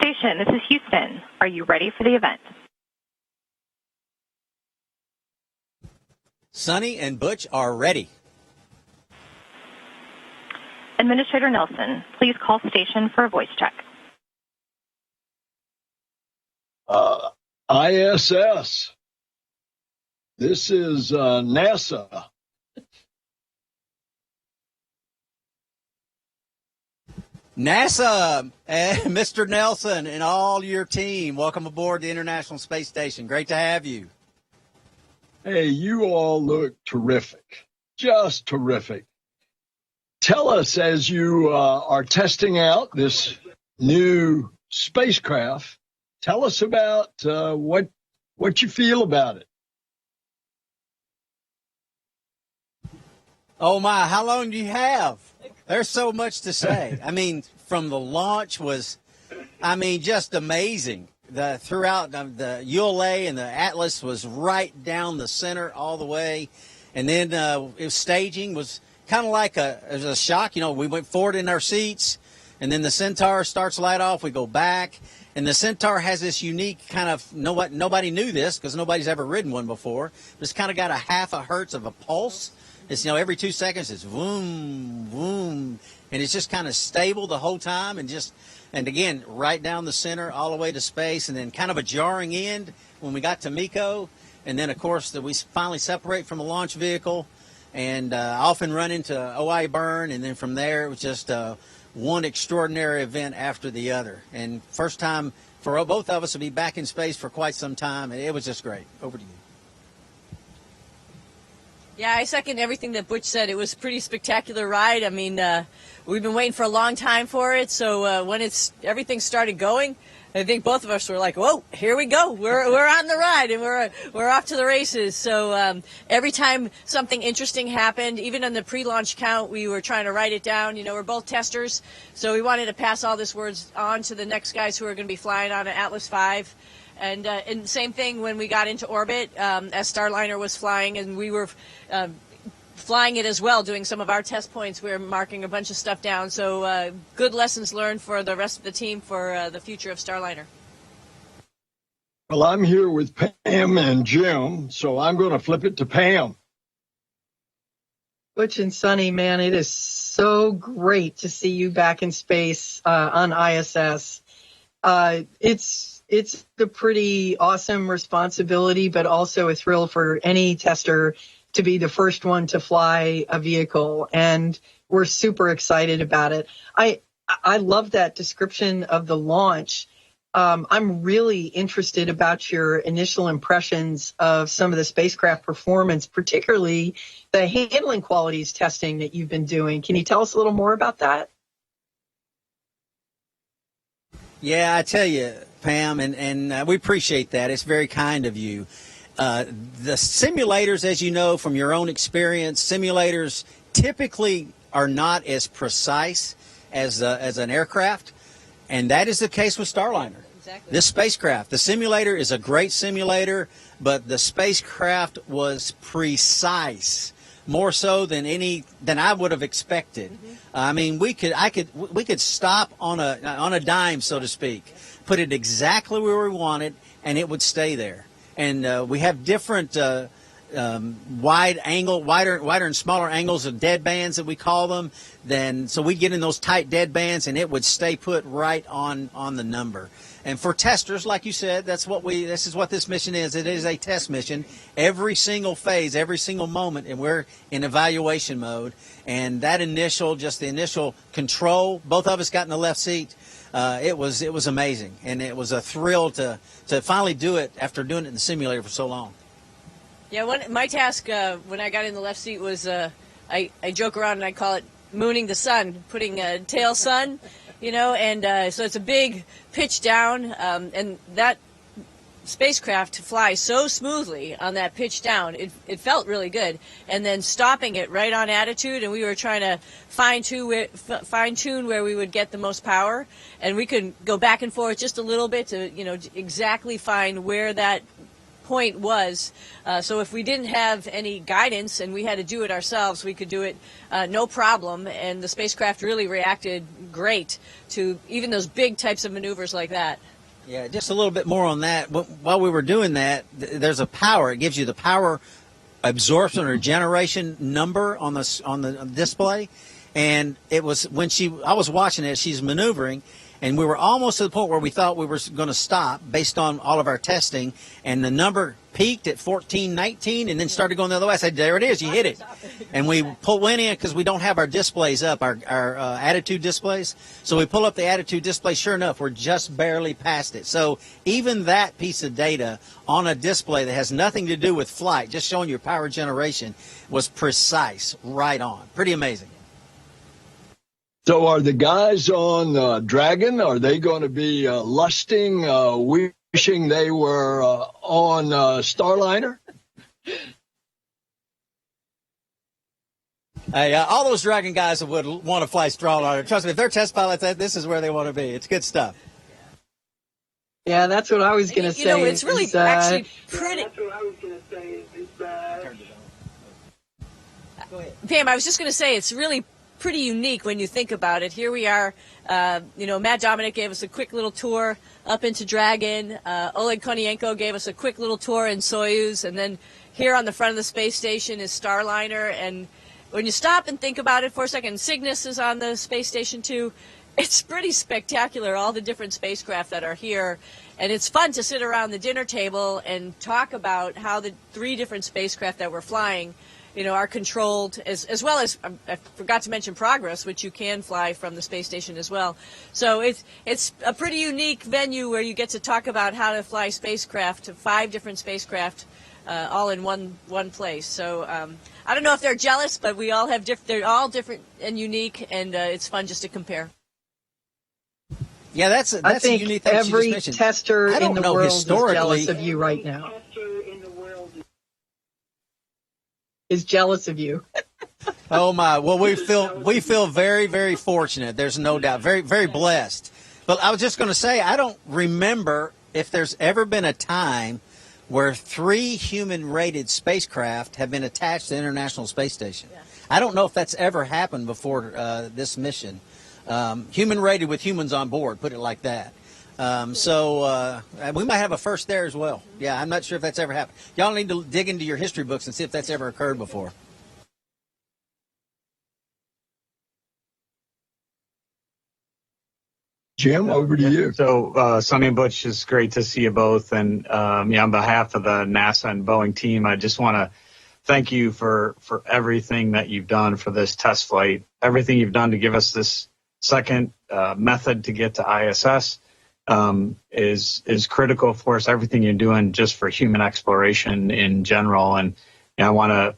station, this is Houston. Are you ready for the event? Suni and Butch are ready. Administrator Nelson, please call station for a voice check. ISS. This is NASA. NASA, Mr. Nelson, and all your team, welcome aboard the International Space Station. Great to have you. Hey, you all look terrific. Just terrific. Tell us, as you are testing out this new spacecraft, tell us about what you feel about it. Oh, my, how long do you have? There's so much to say. I mean, from the launch was, just amazing. Throughout the ULA and the Atlas was right down the center all the way. And then staging was kind of like it was a shock. You know, we went forward in our seats, and then the Centaur starts light off. We go back. And the Centaur has this unique kind of, nobody knew this because nobody's ever ridden one before. It's kind of got a half a hertz of a pulse. It's, every 2 seconds it's boom, boom. And it's just kind of stable the whole time and again, right down the center all the way to space. And then kind of a jarring end when we got to MECO. And then, of course, we finally separate from the launch vehicle and often run into OI burn. And then from there, it was just one extraordinary event after the other. And first time for both of us to be back in space for quite some time. It was just great. Over to you. Yeah, I second everything that Butch said. It was a pretty spectacular ride. I mean, we've been waiting for a long time for it. So when everything started going, I think both of us were like, "Whoa, here we go! We're on the ride and we're off to the races." So every time something interesting happened, even on the pre-launch count, we were trying to write it down. We're both testers, so we wanted to pass all this words on to the next guys who are going to be flying on an Atlas V. And same thing when we got into orbit, as Starliner was flying, and we were flying it as well, doing some of our test points. We were marking a bunch of stuff down. So good lessons learned for the rest of the team for the future of Starliner. Well, I'm here with Pam and Jim, so I'm going to flip it to Pam. Butch and Suni, man, it is so great to see you back in space on ISS. It's a pretty awesome responsibility, but also a thrill for any tester to be the first one to fly a vehicle. And we're super excited about it. I love that description of the launch. I'm really interested about your initial impressions of some of the spacecraft performance, particularly the handling qualities testing that you've been doing. Can you tell us a little more about that? Yeah, I tell you, Pam, and we appreciate that. It's very kind of you. The simulators, as you know from your own experience, simulators typically are not as precise as an aircraft, and that is the case with Starliner. Exactly. This spacecraft, the simulator is a great simulator, but the spacecraft was precise, more so than I would have expected. Mm-hmm. I mean, we could stop on a dime, so to speak, put it exactly where we wanted, and it would stay there. And we have different wider and smaller angles of dead bands that we call them. So we get in those tight dead bands, and it would stay put right on the number. And for testers, like you said, this is what this mission is. It is a test mission. Every single phase, every single moment, and we're in evaluation mode. And that the initial control, both of us got in the left seat. It was amazing, and it was a thrill to finally do it after doing it in the simulator for so long. Yeah, my task when I got in the left seat was I joke around and I call it mooning the sun, putting a tail sun, and so it's a big pitch down, and that spacecraft flies so smoothly on that pitch down. It felt really good, and then stopping it right on attitude, and we were trying to fine tune where we would get the most power, and we could go back and forth just a little bit to exactly find where that point was. So if we didn't have any guidance and we had to do it ourselves, we could do it no problem. And the spacecraft really reacted great to even those big types of maneuvers like that. Yeah, just a little bit more on that. While we were doing that, there's a power. It gives you the power absorption or generation number on the display. And it was when I was watching it, she's maneuvering, and we were almost to the point where we thought we were going to stop based on all of our testing, and the number peaked at 1419 and then started going the other way. I said, there it is, you hit it. And we went in because we don't have our displays up, our attitude displays. So we pull up the attitude display. Sure enough, we're just barely past it. So even that piece of data on a display that has nothing to do with flight, just showing your power generation, was precise, right on. Pretty amazing. So are the guys on Dragon, are they going to be lusting, wishing they were on Starliner? Hey, all those Dragon guys would want to fly Starliner. Trust me, if they're test pilots, this is where they want to be. It's good stuff. Yeah, that's what I was going to say. You know, it's really actually pretty. That's what I was going to say. Go ahead. Pam, I was just going to say it's really pretty unique when you think about it. Here we are, Matt Dominic gave us a quick little tour up into Dragon. Oleg Konienko gave us a quick little tour in Soyuz. And then here on the front of the space station is Starliner. And when you stop and think about it for a second, Cygnus is on the space station too. It's pretty spectacular, all the different spacecraft that are here. And it's fun to sit around the dinner table and talk about how the 3 different spacecraft that we're flying are controlled, as well as, I forgot to mention Progress, which you can fly from the space station as well. So it's a pretty unique venue where you get to talk about how to fly spacecraft, to 5 different spacecraft, all in one place. So I don't know if they're jealous, but we all have they're all different and unique, and it's fun just to compare. Yeah, that's I think a unique thing every she just mentioned. tester in the world is jealous of you right now. Is jealous of you. Oh my! Well, we feel very, very fortunate. There's no doubt. Very, very blessed. But I was just going to say, I don't remember if there's ever been a time where 3 human-rated spacecraft have been attached to the International Space Station. Yeah. I don't know if that's ever happened before this mission. Human-rated with humans on board. Put it like that. So we might have a first there as well. Yeah, I'm not sure if that's ever happened. Y'all need to dig into your history books and see if that's ever occurred before. Jim, over to you. So, Suni and Butch, it's great to see you both. And on behalf of the NASA and Boeing team, I just want to thank you for everything that you've done for this test flight, everything you've done to give us this second method to get to ISS. Is critical for us. Everything you're doing just for human exploration in general, and I want to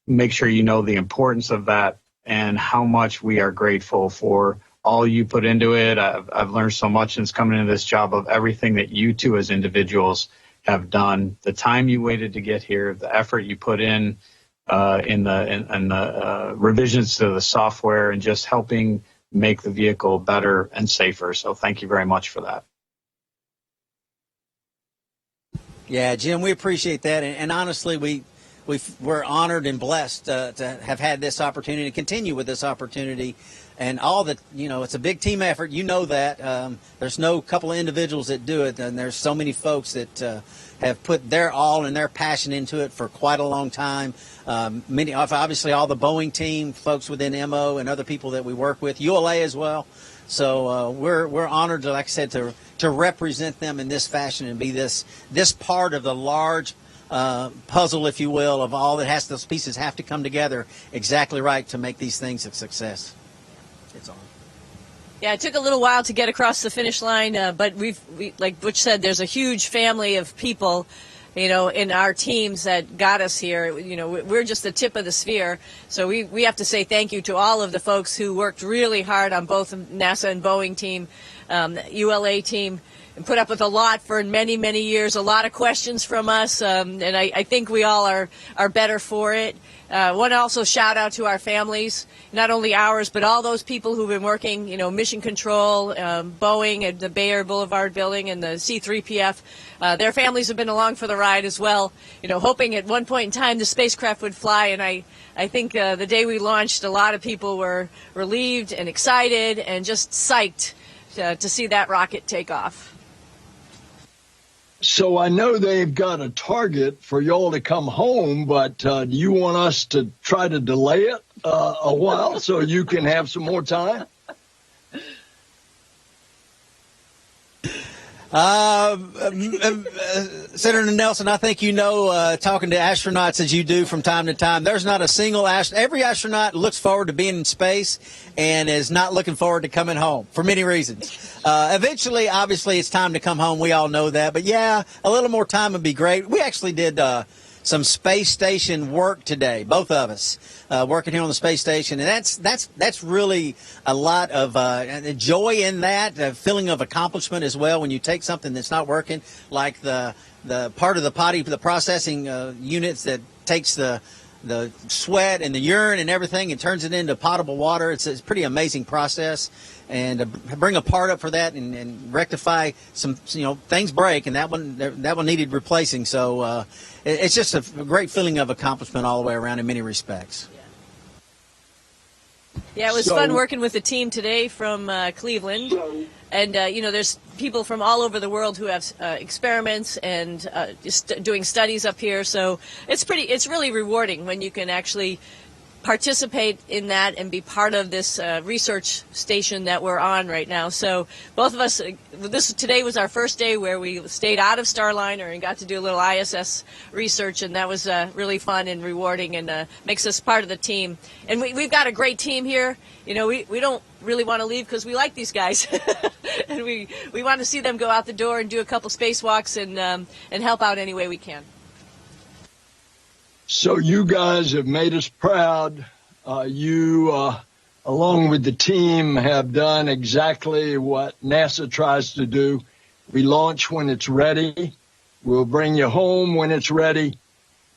make sure you know the importance of that and how much we are grateful for all you put into it. I've learned so much since coming into this job of everything that you two as individuals have done, the time you waited to get here, the effort you put in the revisions to the software, and just helping make the vehicle better and safer. So thank you very much for that. Yeah, Jim, we appreciate that. And honestly, we're honored and blessed to have had this opportunity, to continue with this opportunity. And all that, it's a big team effort. You know that. There's no couple of individuals that do it. And there's so many folks that have put their all and their passion into it for quite a long time. Many, obviously, all the Boeing team, folks within MO, and other people that we work with, ULA as well. So we're honored, like I said, to represent them in this fashion and be this part of the large puzzle, if you will, of all that those pieces have to come together exactly right to make these things a success. It's on. Yeah, it took a little while to get across the finish line, but we, like Butch said, there's a huge family of people, in our teams that got us here. We're just the tip of the sphere. So we have to say thank you to all of the folks who worked really hard on both NASA and Boeing team, ULA team. put up with a lot for many, many years, a lot of questions from us, and I think we all are better for it. Want to also shout out to our families, not only ours, but all those people who've been working, Mission Control, Boeing at the Bay Air Boulevard building, and the C-3PF. Their families have been along for the ride as well, hoping at one point in time the spacecraft would fly. And I think the day we launched, a lot of people were relieved and excited and just psyched to see that rocket take off. So I know they've got a target for y'all to come home, but do you want us to try to delay it a while so you can have some more time? Senator Nelson, I think talking to astronauts as you do from time to time, there's not a single every astronaut looks forward to being in space and is not looking forward to coming home for many reasons. Eventually, obviously, it's time to come home. We all know that. But, yeah, a little more time would be great. We actually did some space station work today, both of us, working here on the space station. And that's really a lot of joy in that, a feeling of accomplishment as well when you take something that's not working, like the part of the processing units that takes the sweat and the urine and everything and turns it into potable water. It's a pretty amazing process. And to bring a part up for that and rectify some, things break, and that one needed replacing. So it's just a great feeling of accomplishment all the way around in many respects. Yeah, it was fun working with the team today from Cleveland. And, there's people from all over the world who have experiments and just doing studies up here. So it's really rewarding when you can actually participate in that and be part of this research station that we're on right now. So both of us, today was our first day where we stayed out of Starliner and got to do a little ISS research, and that was really fun and rewarding, and makes us part of the team. And we've got a great team here. We don't really want to leave because we like these guys, and we want to see them go out the door and do a couple spacewalks and help out any way we can. So you guys have made us proud. You, along with the team, have done exactly what NASA tries to do. We launch when it's ready. We'll bring you home when it's ready.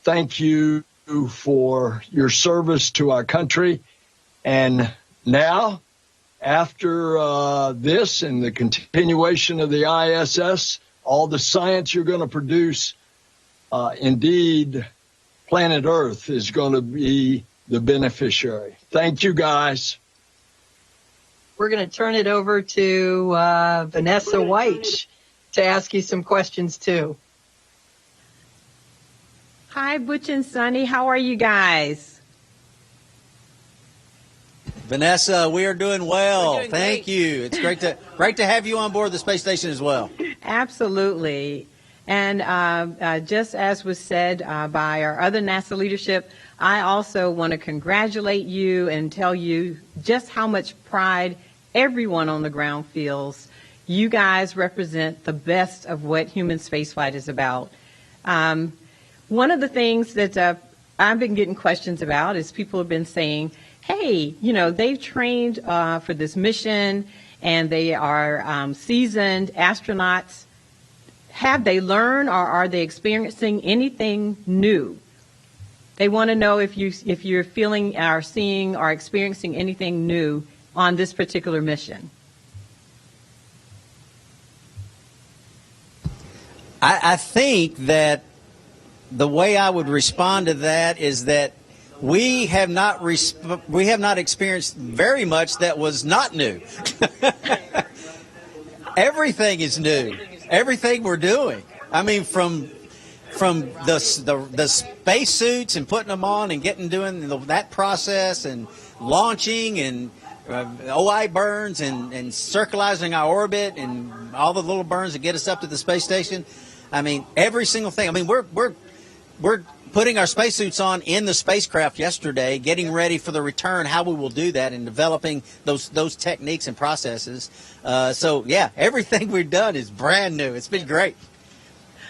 Thank you for your service to our country. And now, after this and the continuation of the ISS, all the science you're going to produce, indeed, planet Earth is going to be the beneficiary. Thank you, guys. We're going to turn it over to Vanessa Wyche to ask you some questions, too. Hi, Butch and Suni. How are you guys? Vanessa, we are doing well. We're doing Thank great. you. It's great to have you on board the space station as well. Absolutely. And just as was said by our other NASA leadership, I also want to congratulate you and tell you just how much pride everyone on the ground feels. You guys represent the best of what human spaceflight is about. One of the things that I've been getting questions about is people have been saying, hey, they've trained for this mission and they are seasoned astronauts. Have they learned or are they experiencing anything new? They want to know if you're feeling or seeing or experiencing anything new on this particular mission. I think that the way I would respond to that is that we have not experienced very much that was not new. Everything is new. Everything we're doing. I mean, from the spacesuits and putting them on and doing that process and launching and OI burns and circularizing our orbit and all the little burns that get us up to the space station. I mean, every single thing. I mean, we're putting our spacesuits on in the spacecraft yesterday, getting ready for the return, how we will do that, and developing those techniques and processes. So, yeah, everything we've done is brand new. It's been great.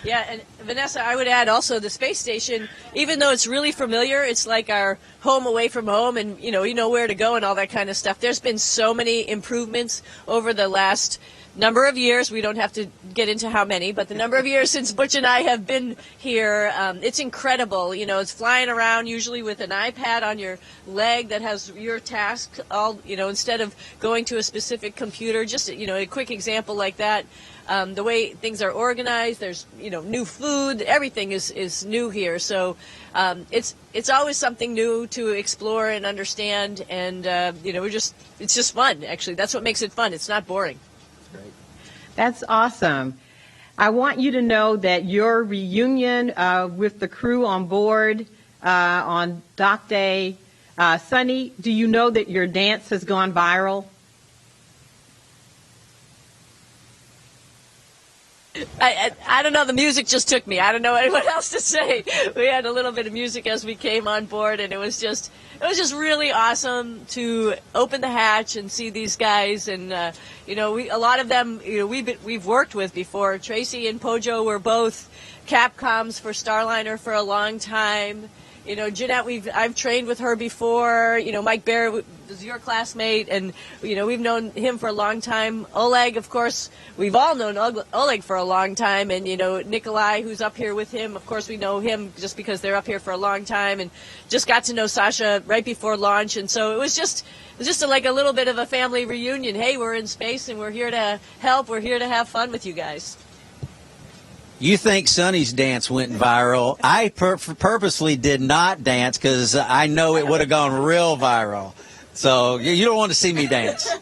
Yeah, and Vanessa, I would add also the space station, even though it's really familiar, it's like our home away from home, and, you know where to go and all that kind of stuff. There's been so many improvements over the last number of years, we don't have to get into how many, but the number of years since Butch and I have been here, it's incredible. You know, it's flying around usually with an iPad on your leg that has your task all, you know, instead of going to a specific computer. Just, you know, a quick example like that. The way things are organized, there's, you know, new food, everything is new here. So it's always something new to explore and understand, and, you know, it's just fun, actually. That's what makes it fun. It's not boring. That's awesome. I want you to know that your reunion with the crew on board on Dock Day, Suni, do you know that your dance has gone viral? I don't know. The music just took me. I don't know what else to say. We had a little bit of music as we came on board, and it was just really awesome to open the hatch and see these guys. And you know, a lot of them, you know, we've worked with before. Tracy and Pojo were both Capcoms for Starliner for a long time. You know, Jeanette, I've trained with her before. You know, Mike Bear was your classmate, and, you know, we've known him for a long time. Oleg, of course, we've all known Oleg for a long time, and, you know, Nikolai, who's up here with him, of course, we know him just because they're up here for a long time, and just got to know Sasha right before launch, and so it was just like a little bit of a family reunion. Hey, we're in space, and we're here to help. We're here to have fun with you guys. You think Suni's dance went viral. I purposely did not dance because I know it would have gone real viral. So you don't want to see me dance.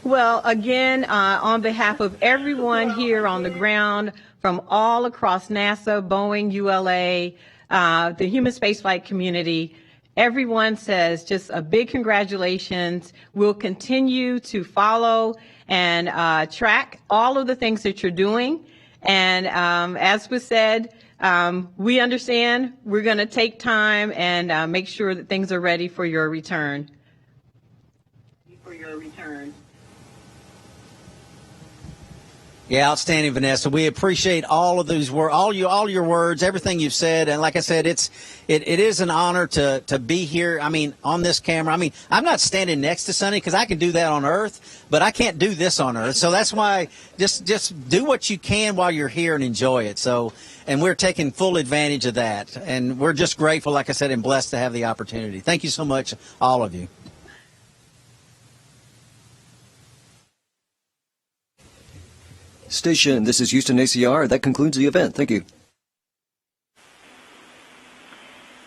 Well, again, on behalf of everyone here on the ground from all across NASA, Boeing, ULA, the human spaceflight community, everyone says just a big congratulations. We'll continue to follow and track all of the things that you're doing. And as was said, we understand we're going to take time and make sure that things are ready for your return. Yeah, outstanding, Vanessa. We appreciate all of these words, all your words, everything you've said. And like I said, it is an honor to be here. I mean, on this camera. I mean, I'm not standing next to Suni because I can do that on Earth, but I can't do this on Earth. So that's why just do what you can while you're here and enjoy it. So, and we're taking full advantage of that. And we're just grateful, like I said, and blessed to have the opportunity. Thank you so much, all of you. Station, this is Houston ACR. That concludes the event. Thank you.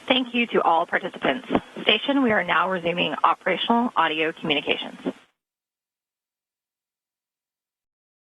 Thank you to all participants. Station, we are now resuming operational audio communications.